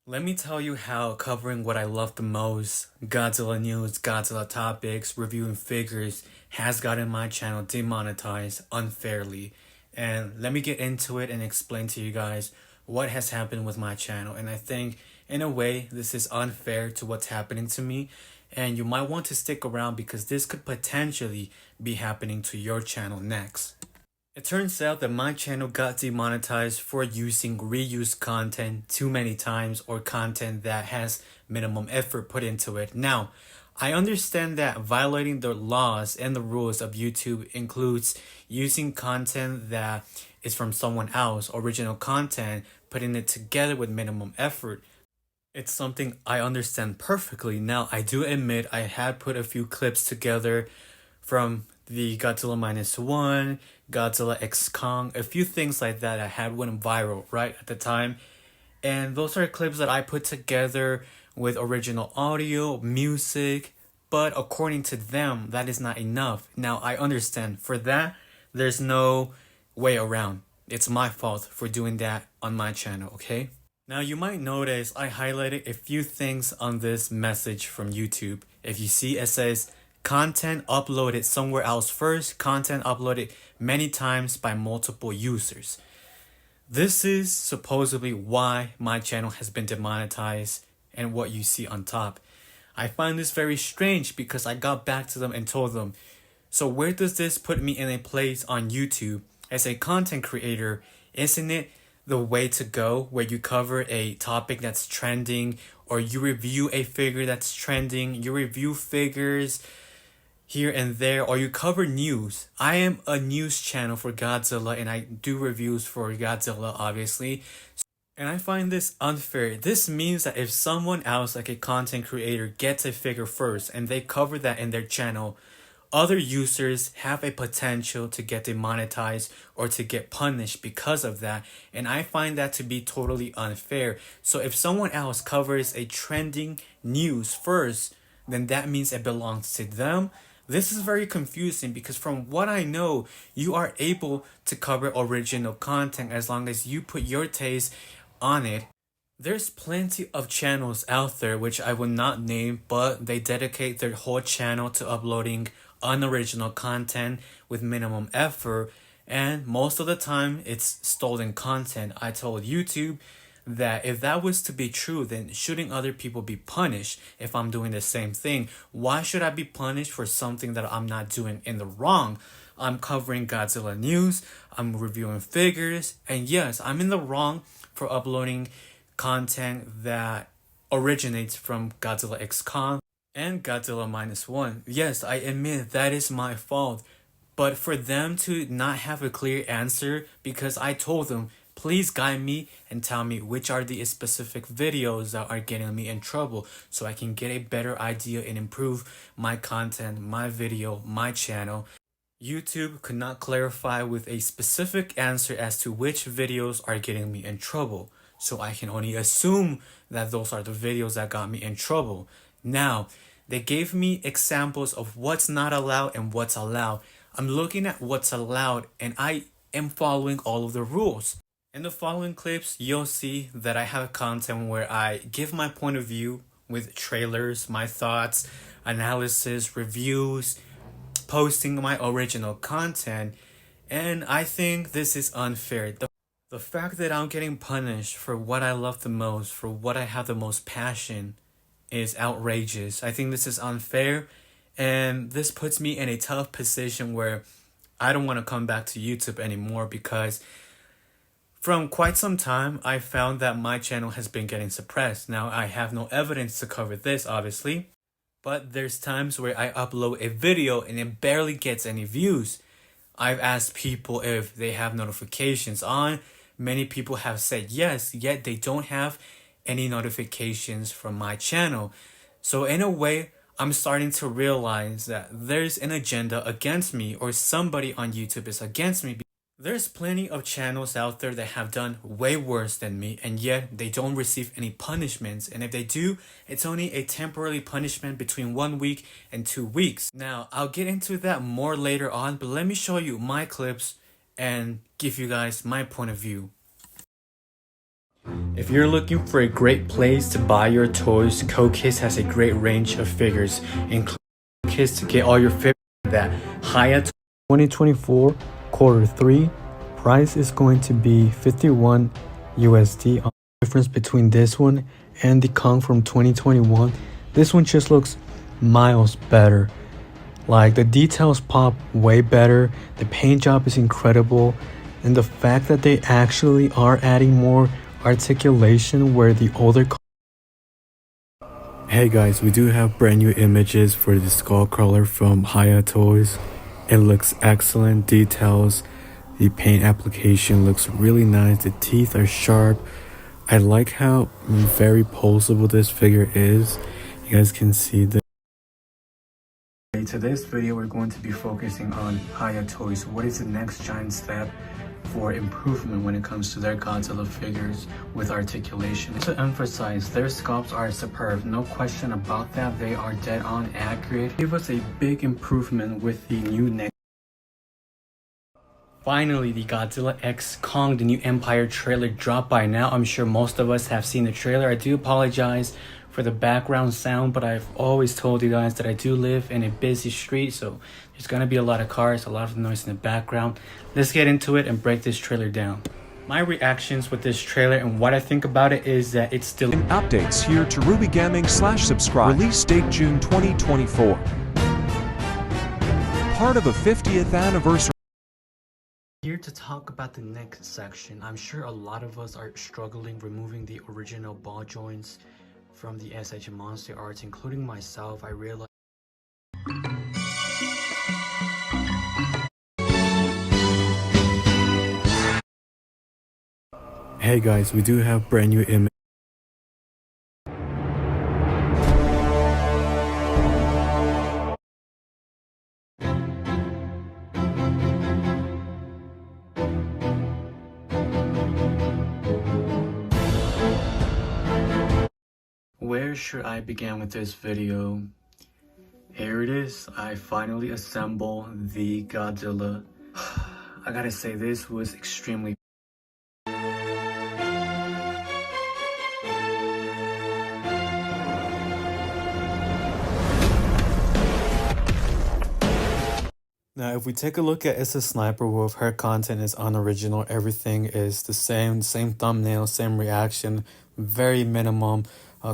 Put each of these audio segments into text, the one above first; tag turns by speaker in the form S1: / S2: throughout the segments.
S1: Let me tell you how covering what I love the most, Godzilla news, Godzilla topics, reviewing figures, has gotten my channel demonetized unfairly. And let me get into it and explain to you guys what has happened with my channel. And I think, in a way, this is unfair to what's happening to me. And you might want to stick around because this could potentially be happening to your channel next. It turns out that my channel got demonetized for using reused content too many times or content that has minimum effort put into it. Now, I understand that violating the laws and the rules of YouTube includes using content that is from someone else, original content, putting it together with minimum effort. It's something I understand perfectly. Now, I do admit I had put a few clips together from the Godzilla Minus One, Godzilla X Kong, a few things like that I had went viral right at the time. And those are clips that I put together with original audio, music, but according to them, that is not enough. Now, I understand. For that, there's no way around. It's my fault for doing that on my channel, okay? Now, you might notice I highlighted a few things on this message from YouTube. If you see, it says, content uploaded somewhere else first, content uploaded many times by multiple users. This is supposedly why my channel has been demonetized and what you see on top. I find this very strange because I got back to them and told them, so where does this put me in a place on YouTube as a content creator? Isn't it the way to go where you cover a topic that's trending or you review a figure that's trending, you review figures here and there, or you cover news? I am a news channel for Godzilla and I do reviews for Godzilla, obviously. And I find this unfair. This means that if someone else, like a content creator, gets a figure first and they cover that in their channel, other users have a potential to get demonetized or to get punished because of that. And I find that to be totally unfair. So if someone else covers a trending news first, then that means it belongs to them. This is very confusing because from what I know, you are able to cover original content as long as you put your taste on it. There's plenty of channels out there which I will not name, but they dedicate their whole channel to uploading unoriginal content with minimum effort, and most of the time it's stolen content. I told YouTube that if that was to be true, then shouldn't other people be punished if I'm doing the same thing? Why should I be punished for something that I'm not doing in the wrong? I'm covering Godzilla news, I'm reviewing figures, and yes, I'm in the wrong for uploading content that originates from Godzilla X Kong and Godzilla Minus One. Yes, I admit that is my fault. But for them to not have a clear answer, because I told them, please guide me and tell me which are the specific videos that are getting me in trouble so I can get a better idea and improve my content, my video, my channel. YouTube could not clarify with a specific answer as to which videos are getting me in trouble. So I can only assume that those are the videos that got me in trouble. Now, they gave me examples of what's not allowed and what's allowed. I'm looking at what's allowed and I am following all of the rules. In the following clips, you'll see that I have content where I give my point of view with trailers, my thoughts, analysis, reviews, posting my original content, and I think this is unfair. The fact that I'm getting punished for what I love the most, for what I have the most passion, is outrageous. I think this is unfair, and this puts me in a tough position where I don't want to come back to YouTube anymore because from quite some time, I found that my channel has been getting suppressed. Now, I have no evidence to cover this, obviously, but there's times where I upload a video and it barely gets any views. I've asked people if they have notifications on. Many people have said yes, yet they don't have any notifications from my channel. So in a way, I'm starting to realize that there's an agenda against me or somebody on YouTube is against me. There's plenty of channels out there that have done way worse than me and yet they don't receive any punishments, and if they do, it's only a temporary punishment between 1 week and 2 weeks. Now, I'll get into that more later on, but let me show you my clips and give you guys my point of view. If you're looking for a great place to buy your toys, Kokis has a great range of figures, including kits to get all your figures that Haya 2024 quarter 3 price is going to be 51 USD. The difference between this one and the Kong from 2021, this one just looks miles better. Like, the details pop way better, the paint job is incredible, and the fact that they actually are adding more articulation where the older... Hey guys, we do have brand new images for the Skullcrawler from Haya Toys. It looks excellent, details, the paint application looks really nice, the teeth are sharp. I like how very poseable this figure is. You guys can see the... In today's video, we're going to be focusing on Haya Toys. What is the next giant step for improvement when it comes to their Godzilla figures with articulation? To emphasize, their sculpts are superb, no question about that. They are dead on accurate. Give us a big improvement with the new neck. Finally, the Godzilla X Kong, the new Empire trailer dropped by now. I'm sure most of us have seen the trailer. I do apologize for the background sound, but I've always told you guys that I do live in a busy street, so there's gonna be a lot of cars, a lot of noise in the background. Let's get into it and break this trailer down. My reactions with this trailer and what I think about it is that it's still...
S2: Updates here to Ruby Gaming/subscribe. Release date June 2024. Part of a 50th anniversary.
S1: Here to talk about the next section. I'm sure a lot of us are struggling removing the original ball joints from the SH Monster Arts, including myself. I realized... Hey guys, we do have brand new image. Where should I begin with this video? Here it is. I finally assembled the Godzilla. I gotta say, this was extremely... Now, if we take a look at It's a Sniper Wolf, her content is unoriginal. Everything is the same thumbnail, same reaction, very minimum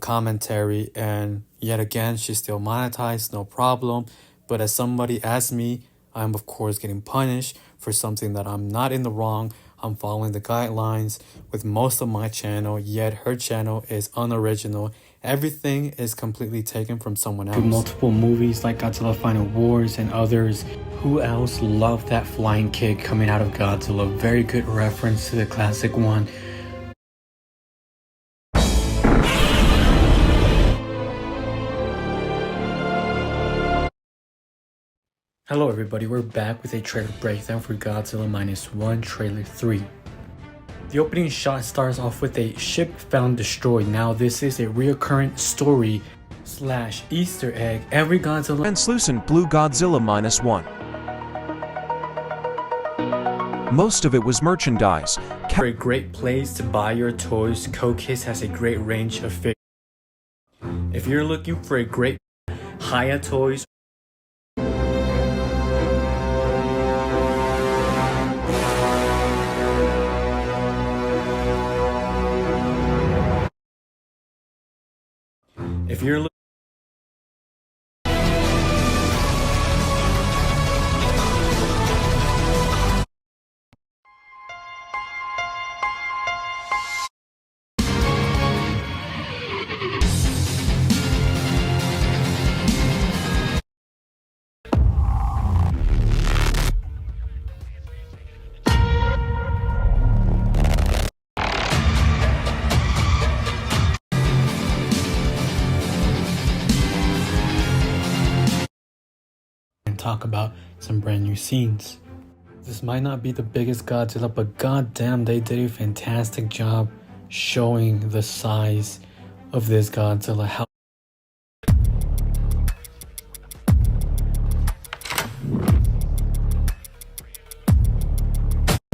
S1: commentary, and yet again, she's still monetized, no problem. But as somebody asked me, I'm of course getting punished for something that I'm not in the wrong. I'm following the guidelines with most of my channel, yet her channel is unoriginal. Everything is completely taken from someone else. Multiple movies like Godzilla Final Wars and others. Who else loved that flying kick coming out of Godzilla? Very good reference to the classic one. Hello everybody, we're back with a trailer breakdown for Godzilla Minus One Trailer 3. The opening shot starts off with a ship found destroyed. Now this is a reoccurring story / Easter egg. Every Godzilla...
S2: Translucent blue Godzilla Minus One. Most of it was merchandise.
S1: For a great place to buy your toys, Kokis has a great range of figures. If you're looking for a great Haya Toys... If you're looking... talk about some brand new scenes. This might not be the biggest Godzilla, but goddamn, they did a fantastic job showing the size of this Godzilla. How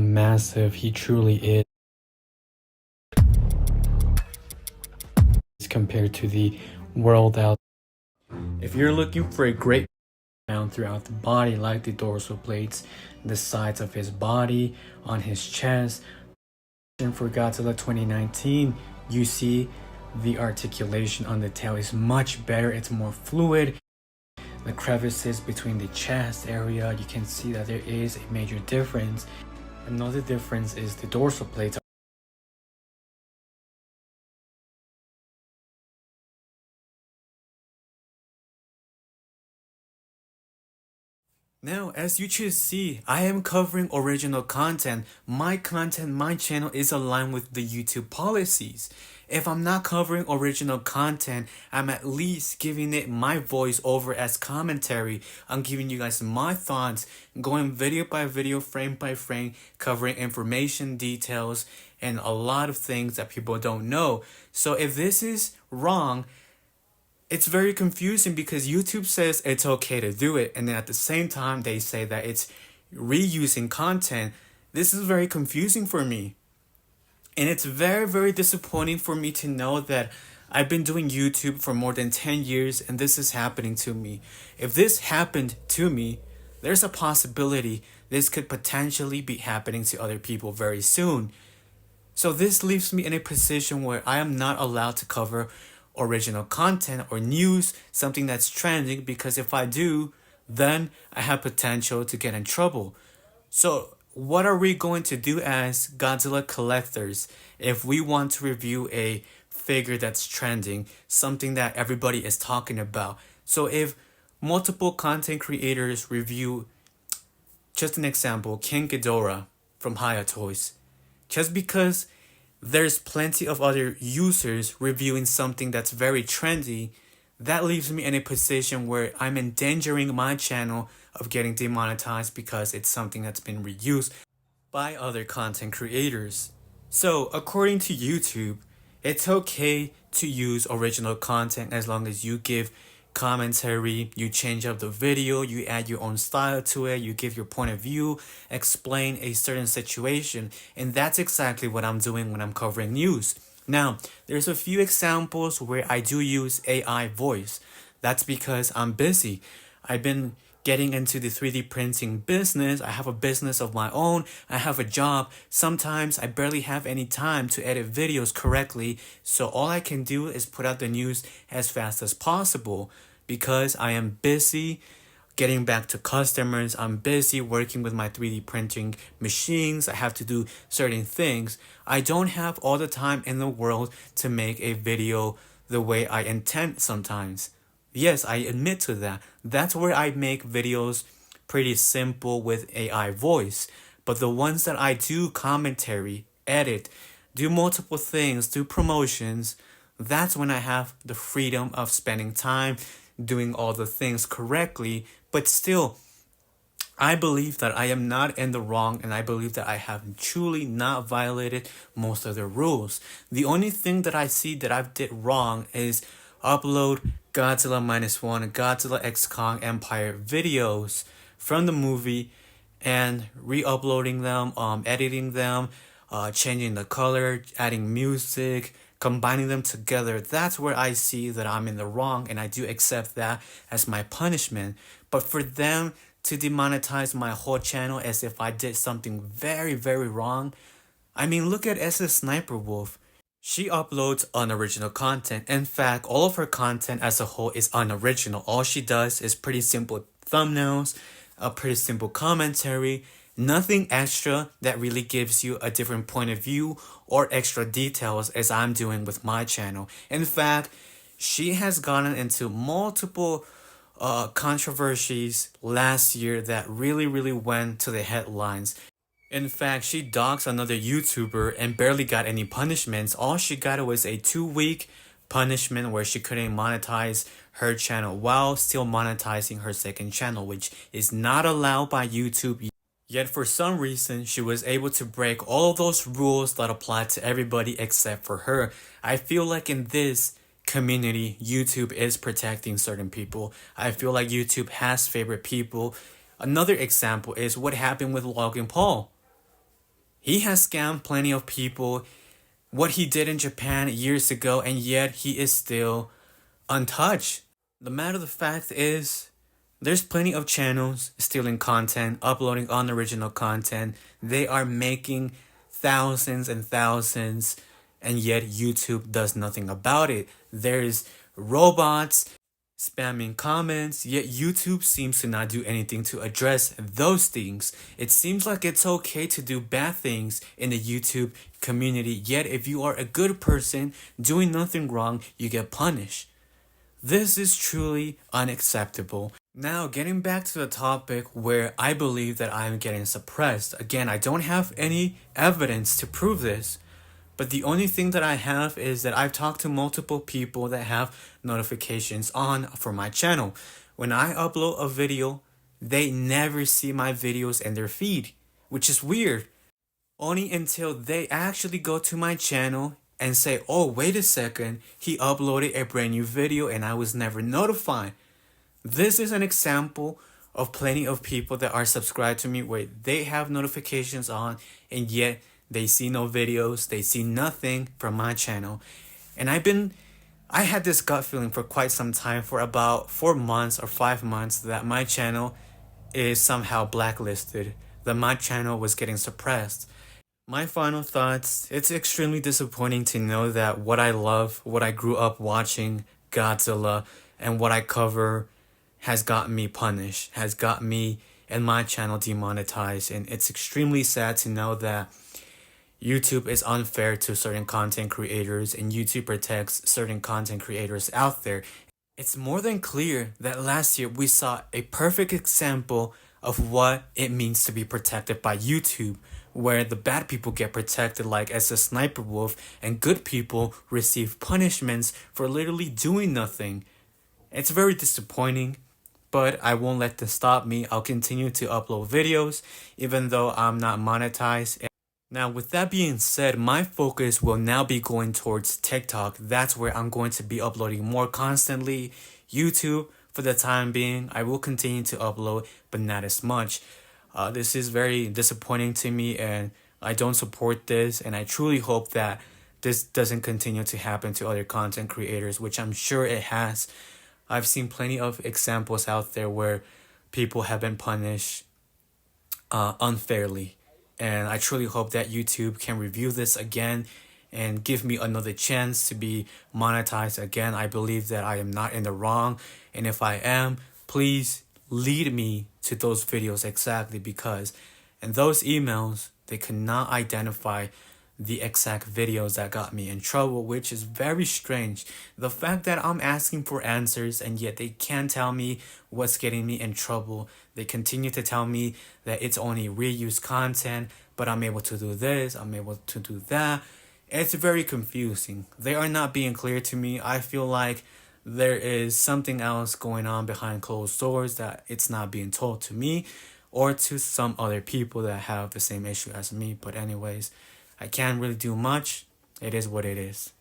S1: massive he truly is. compared to the world out. If you're looking for a great down throughout the body, like the dorsal plates, the sides of his body, on his chest, for Godzilla 2019, you see the articulation on the tail is much better. It's more fluid. The crevices between the chest area, you can see that there is a major difference. Another difference is the dorsal plates. Now, as you should see, I am covering original content. My content, my channel is aligned with the YouTube policies. If I'm not covering original content, I'm at least giving it my voice over as commentary. I'm giving you guys my thoughts, going video by video, frame by frame, covering information, details, and a lot of things that people don't know. So if this is wrong, it's very confusing because YouTube says it's okay to do it, and then at the same time they say that it's reusing content. This is very confusing for me. And it's very, very disappointing for me to know that I've been doing YouTube for more than 10 years and this is happening to me. If this happened to me, there's a possibility this could potentially be happening to other people very soon. So this leaves me in a position where I am not allowed to cover original content or news, something that's trending, because if I do, then I have potential to get in trouble. So what are we going to do as Godzilla collectors if we want to review a figure that's trending, something that everybody is talking about? So if multiple content creators review, just an example, King Ghidorah from Haya Toys, just because there's plenty of other users reviewing something that's very trendy, that leaves me in a position where I'm endangering my channel of getting demonetized because it's something that's been reused by other content creators. So according to YouTube, it's okay to use original content as long as you give commentary, you change up the video, you add your own style to it, you give your point of view, explain a certain situation, and that's exactly what I'm doing when I'm covering news. Now, there's a few examples where I do use AI voice. That's because I'm busy. I've been getting into the 3D printing business. I have a business of my own. I have a job. Sometimes I barely have any time to edit videos correctly. So all I can do is put out the news as fast as possible because I am busy getting back to customers. I'm busy working with my 3D printing machines. I have to do certain things. I don't have all the time in the world to make a video the way I intend sometimes. Yes, I admit to that. That's where I make videos pretty simple with AI voice. But the ones that I do commentary, edit, do multiple things, do promotions, that's when I have the freedom of spending time doing all the things correctly. But still, I believe that I am not in the wrong, and I believe that I have truly not violated most of the rules. The only thing that I see that I've did wrong is upload Godzilla Minus One, Godzilla X Kong Empire videos from the movie and re-uploading them, editing them, changing the color, adding music, combining them together. That's where I see that I'm in the wrong, and I do accept that as my punishment. But for them to demonetize my whole channel as if I did something very, very wrong, I mean, look at SS Sniper Wolf. She uploads unoriginal content. In fact, all of her content as a whole is unoriginal. All she does is pretty simple thumbnails, a pretty simple commentary, nothing extra that really gives you a different point of view or extra details as I'm doing with my channel. In fact, she has gotten into multiple controversies last year that really, really went to the headlines. In fact, she doxed another YouTuber and barely got any punishments. All she got was a 2-week punishment where she couldn't monetize her channel while still monetizing her second channel, which is not allowed by YouTube. Yet for some reason, she was able to break all of those rules that apply to everybody except for her. I feel like in this community, YouTube is protecting certain people. I feel like YouTube has favorite people. Another example is what happened with Logan Paul. He has scammed plenty of people what he did in Japan years ago, and yet he is still untouched. The matter of the fact is, there's plenty of channels stealing content, uploading unoriginal content. They are making thousands and thousands, and yet YouTube does nothing about it. There's robots spamming comments, yet YouTube seems to not do anything to address those things. It seems like it's okay to do bad things in the YouTube community, yet if you are a good person doing nothing wrong, you get punished. This is truly unacceptable. Now, getting back to the topic where I believe that I am getting suppressed. Again, I don't have any evidence to prove this, but the only thing that I have is that I've talked to multiple people that have notifications on for my channel. When I upload a video, they never see my videos in their feed, which is weird. Only until they actually go to my channel and say, oh, wait a second, he uploaded a brand new video and I was never notified. This is an example of plenty of people that are subscribed to me where they have notifications on and yet they see no videos, they see nothing from my channel. And I had this gut feeling for quite some time, for about 4 months or 5 months, that my channel is somehow blacklisted, that my channel was getting suppressed. My final thoughts, it's extremely disappointing to know that what I love, what I grew up watching, Godzilla, and what I cover has got me punished, has got me and my channel demonetized. And it's extremely sad to know that YouTube is unfair to certain content creators and YouTube protects certain content creators out there. It's more than clear that last year we saw a perfect example of what it means to be protected by YouTube, where the bad people get protected like as a sniper wolf and good people receive punishments for literally doing nothing. It's very disappointing, but I won't let this stop me. I'll continue to upload videos even though I'm not monetized. Now, with that being said, my focus will now be going towards TikTok. That's where I'm going to be uploading more constantly. YouTube, for the time being, I will continue to upload, but not as much. This is very disappointing to me and I don't support this, and I truly hope that this doesn't continue to happen to other content creators, which I'm sure it has. I've seen plenty of examples out there where people have been punished unfairly. And I truly hope that YouTube can review this again and give me another chance to be monetized again. I believe that I am not in the wrong. And if I am, please lead me to those videos exactly, because in those emails, they could not identify the exact videos that got me in trouble, which is very strange. The fact that I'm asking for answers and yet they can't tell me what's getting me in trouble. They continue to tell me that it's only reused content, but I'm able to do this, I'm able to do that. It's very confusing. They are not being clear to me. I feel like there is something else going on behind closed doors that it's not being told to me or to some other people that have the same issue as me. But anyways, I can't really do much. It is what it is.